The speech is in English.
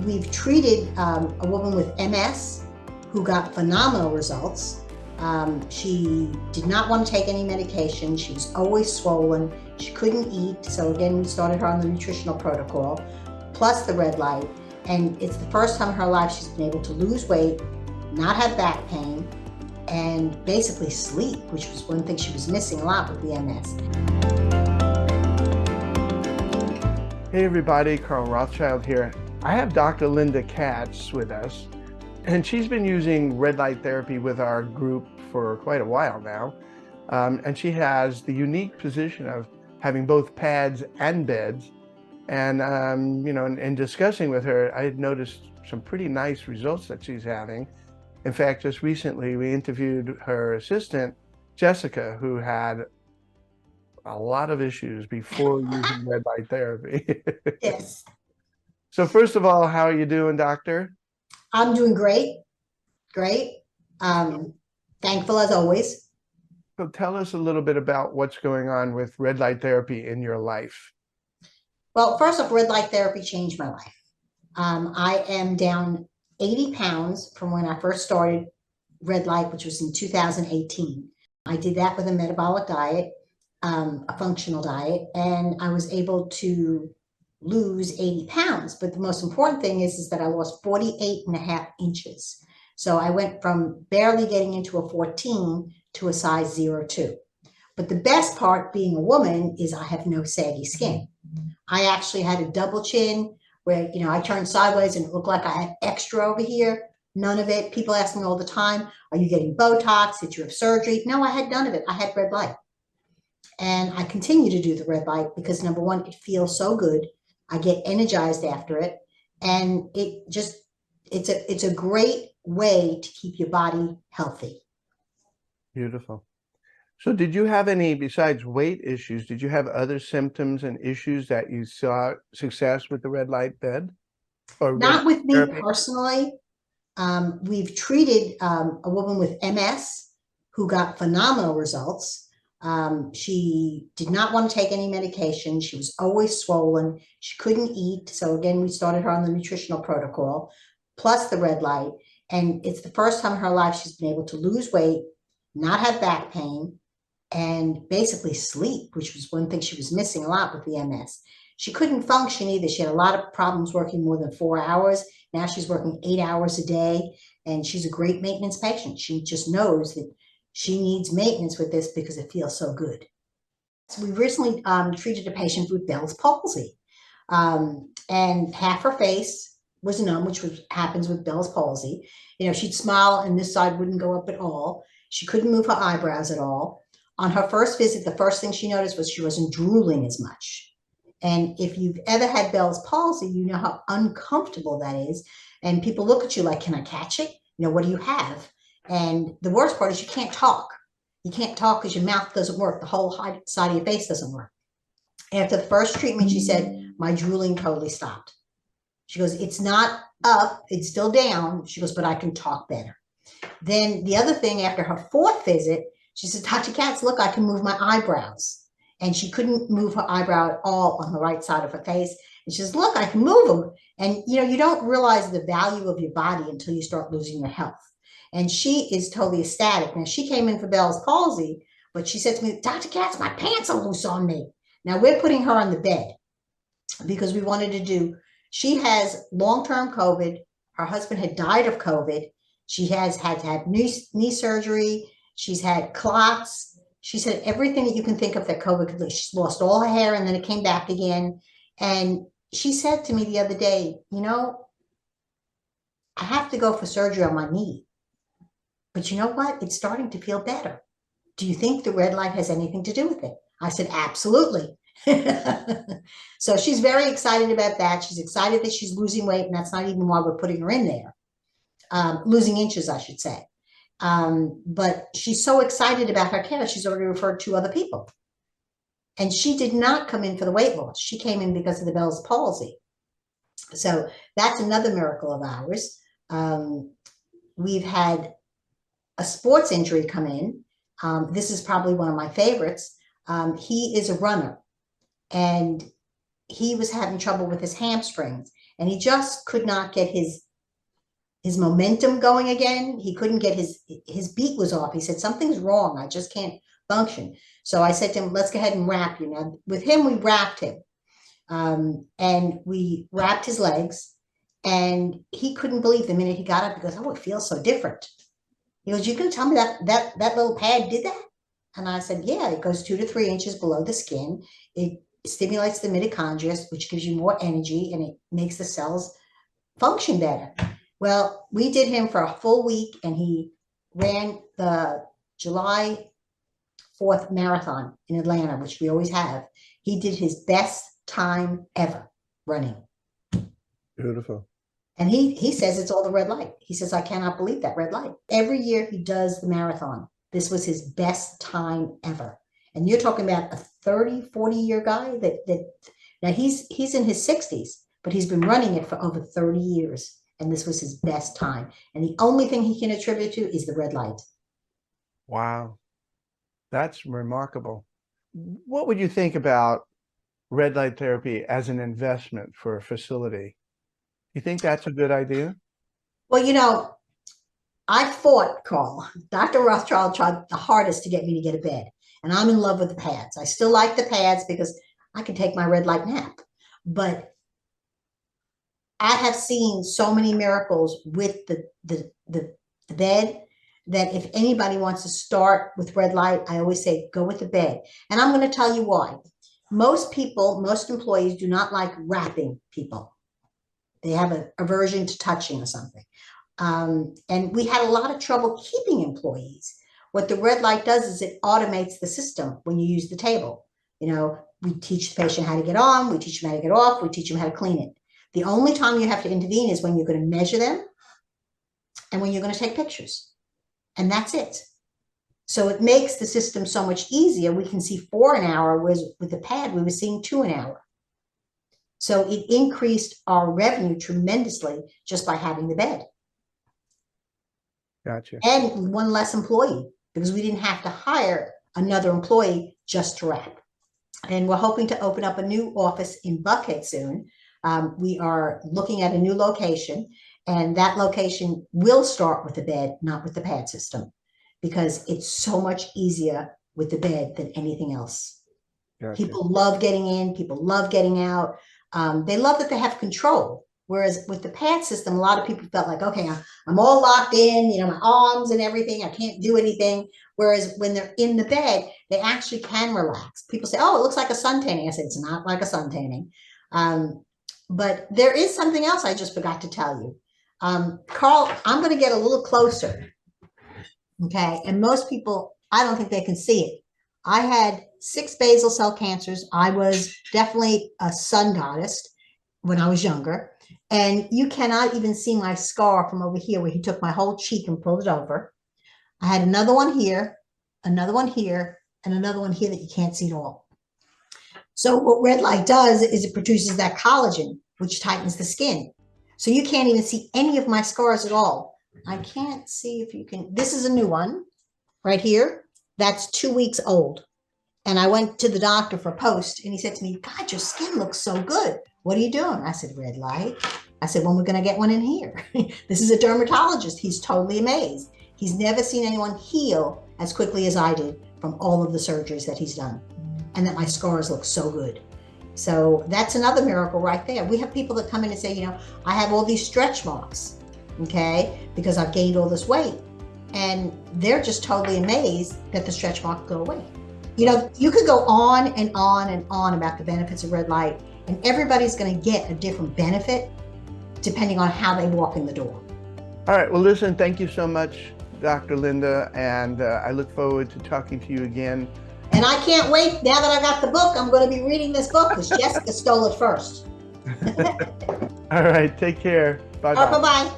We've treated a woman with MS who got phenomenal results. She did not want to take any medication. She was always swollen. She couldn't eat. So again, we started her on the nutritional protocol, plus the red light. And it's the first time in her life she's been able to lose weight, not have back pain, and basically sleep, which was one thing she was missing a lot with the MS. Hey everybody, Carl Rothschild here. I have Dr. Linda Katz with us, and she's been using red light therapy with our group for quite a while now. And she has the unique position of having both pads and beds. And, in discussing with her, I had noticed some pretty nice results that she's having. In fact, just recently we interviewed her assistant, Jessica, who had a lot of issues before using red light therapy. Yes. So first of all, how are you doing, doctor? I'm doing great. Great. Thankful as always. So tell us a little bit about what's going on with red light therapy in your life. Well, first off, red light therapy changed my life. I am down 80 pounds from when I first started red light, which was in 2018. I did that with a metabolic diet, a functional diet, and I was able to lose 80 pounds. But the most important thing is that I lost 48.5 inches. So I went from barely getting into a 14 to a size 02. But the best part being a woman is I have no saggy skin. I actually had a double chin where, I turned sideways and it looked like I had extra over here. None of it. People ask me all the time, are you getting Botox? Did you have surgery? No, I had none of it. I had red light. And I continue to do the red light because number one, it feels so good. I get energized after it. And it's a great way to keep your body healthy. Beautiful. So did you have any, besides weight issues, did you have other symptoms and issues that you saw success with the red light bed? Or Not with me therapy? personally. We've treated a woman with MS who got phenomenal results. She did not want to take any medication. She was always swollen. She couldn't eat. So again, we started her on the nutritional protocol, plus the red light. And it's the first time in her life she's been able to lose weight, not have back pain, and basically sleep, which was one thing she was missing a lot with the MS. She couldn't function either. She had a lot of problems working more than 4 hours. Now she's working 8 hours a day, and she's a great maintenance patient. She just knows that she needs maintenance with this because it feels so good. So we recently treated a patient with Bell's palsy, and half her face was numb, which happens with Bell's palsy. She'd smile and this side wouldn't go up at all. She couldn't move her eyebrows at all. On her first visit, the first thing she noticed was she wasn't drooling as much. And if you've ever had Bell's palsy, you know how uncomfortable that is. And people look at you like, can I catch it? What do you have? And the worst part is you can't talk. You can't talk because your mouth doesn't work. The whole side of your face doesn't work. After the first treatment, she said, my drooling totally stopped. She goes, it's not up, it's still down. She goes, but I can talk better. Then the other thing, after her fourth visit, she said, Dr. Katz, look, I can move my eyebrows. And she couldn't move her eyebrow at all on the right side of her face. And she says, look, I can move them. And, you don't realize the value of your body until you start losing your health. And she is totally ecstatic. Now, she came in for Bell's palsy, but she said to me, Dr. Katz, my pants are loose on me. Now, we're putting her on the bed because we wanted to she has long-term COVID. Her husband had died of COVID. She has had to have knee surgery. She's had clots. She's had everything that you can think of that COVID could lose. She's lost all her hair and then it came back again. And she said to me the other day, I have to go for surgery on my knee. But you know what? It's starting to feel better. Do you think the red light has anything to do with it? I said, absolutely. So she's very excited about that. She's excited that she's losing weight, and that's not even why we're putting her in there. Losing inches, I should say. But she's so excited about her care, she's already referred 2 other people. And she did not come in for the weight loss. She came in because of the Bell's palsy. So that's another miracle of ours. We've had a sports injury come in. This is probably one of my favorites. He is a runner, and he was having trouble with his hamstrings. and he just could not get his momentum going again. He couldn't get his beat was off. He said, something's wrong. I just can't function. So I said to him, let's go ahead and wrap you. Now, with him, we wrapped him. And we wrapped his legs, and he couldn't believe the minute he got up. He goes, oh, it feels so different. He goes, you can tell me that little pad did that? And I said, yeah, it goes 2 to 3 inches below the skin. It stimulates the mitochondria, which gives you more energy, and it makes the cells function better. Well, we did him for a full week, and he ran the July 4th marathon in Atlanta, which we always have. He did his best time ever running. Beautiful. And he says it's all the red light. He says, I cannot believe that red light. Every year he does the marathon. This was his best time ever. And you're talking about a 30, 40-year guy now he's in his 60s, but he's been running it for over 30 years. And this was his best time. And the only thing he can attribute to is the red light. Wow. That's remarkable. What would you think about red light therapy as an investment for a facility? You think that's a good idea? Well, I fought, Carl. Dr. Rothschild tried the hardest to get me to get a bed. And I'm in love with the pads. I still like the pads because I can take my red light nap. But I have seen so many miracles with the bed that if anybody wants to start with red light, I always say, go with the bed. And I'm going to tell you why. Most employees do not like wrapping people. They have an aversion to touching or something. And we had a lot of trouble keeping employees. What the red light does is it automates the system when you use the table. We teach the patient how to get on, we teach them how to get off, we teach them how to clean it. The only time you have to intervene is when you're going to measure them and when you're going to take pictures. And that's it. So it makes the system so much easier. We can see 4 an hour, whereas with the pad, we were seeing 2 an hour. So it increased our revenue tremendously just by having the bed. Gotcha. And one less employee, because we didn't have to hire another employee just to wrap. And we're hoping to open up a new office in Buckhead soon. We are looking at a new location, and that location will start with the bed, not with the pad system, because it's so much easier with the bed than anything else. Gotcha. People love getting in, people love getting out. They love that they have control. Whereas with the pad system, a lot of people felt like, okay, I'm all locked in, my arms and everything, I can't do anything. Whereas when they're in the bed, they actually can relax. People say, oh, it looks like a sun tanning. I said, it's not like a sun tanning. But there is something else I just forgot to tell you. Carl, I'm going to get a little closer. Okay. And most people, I don't think they can see it. I had 6 basal cell cancers. I was definitely a sun goddess when I was younger. And you cannot even see my scar from over here where he took my whole cheek and pulled it over. I had another one here, another one here, and another one here that you can't see at all. So what red light does is it produces that collagen, which tightens the skin. So you can't even see any of my scars at all. I can't see if you can. This is a new one right here. That's 2 weeks old. And I went to the doctor for a post, and he said to me, God, your skin looks so good. What are you doing? I said, red light. I said, when we're going to get one in here? This is a dermatologist. He's totally amazed. He's never seen anyone heal as quickly as I did from all of the surgeries that he's done, and that my scars look so good. So that's another miracle right there. We have people that come in and say, I have all these stretch marks, okay, because I've gained all this weight. And they're just totally amazed that the stretch marks go away. You could go on and on and on about the benefits of red light, and everybody's going to get a different benefit depending on how they walk in the door. All right. Well, listen, thank you so much, Dr. Linda, and I look forward to talking to you again. And I can't wait. Now that I got the book, I'm going to be reading this book because Jessica stole it first. All right. Take care. Bye-bye. Bye-bye.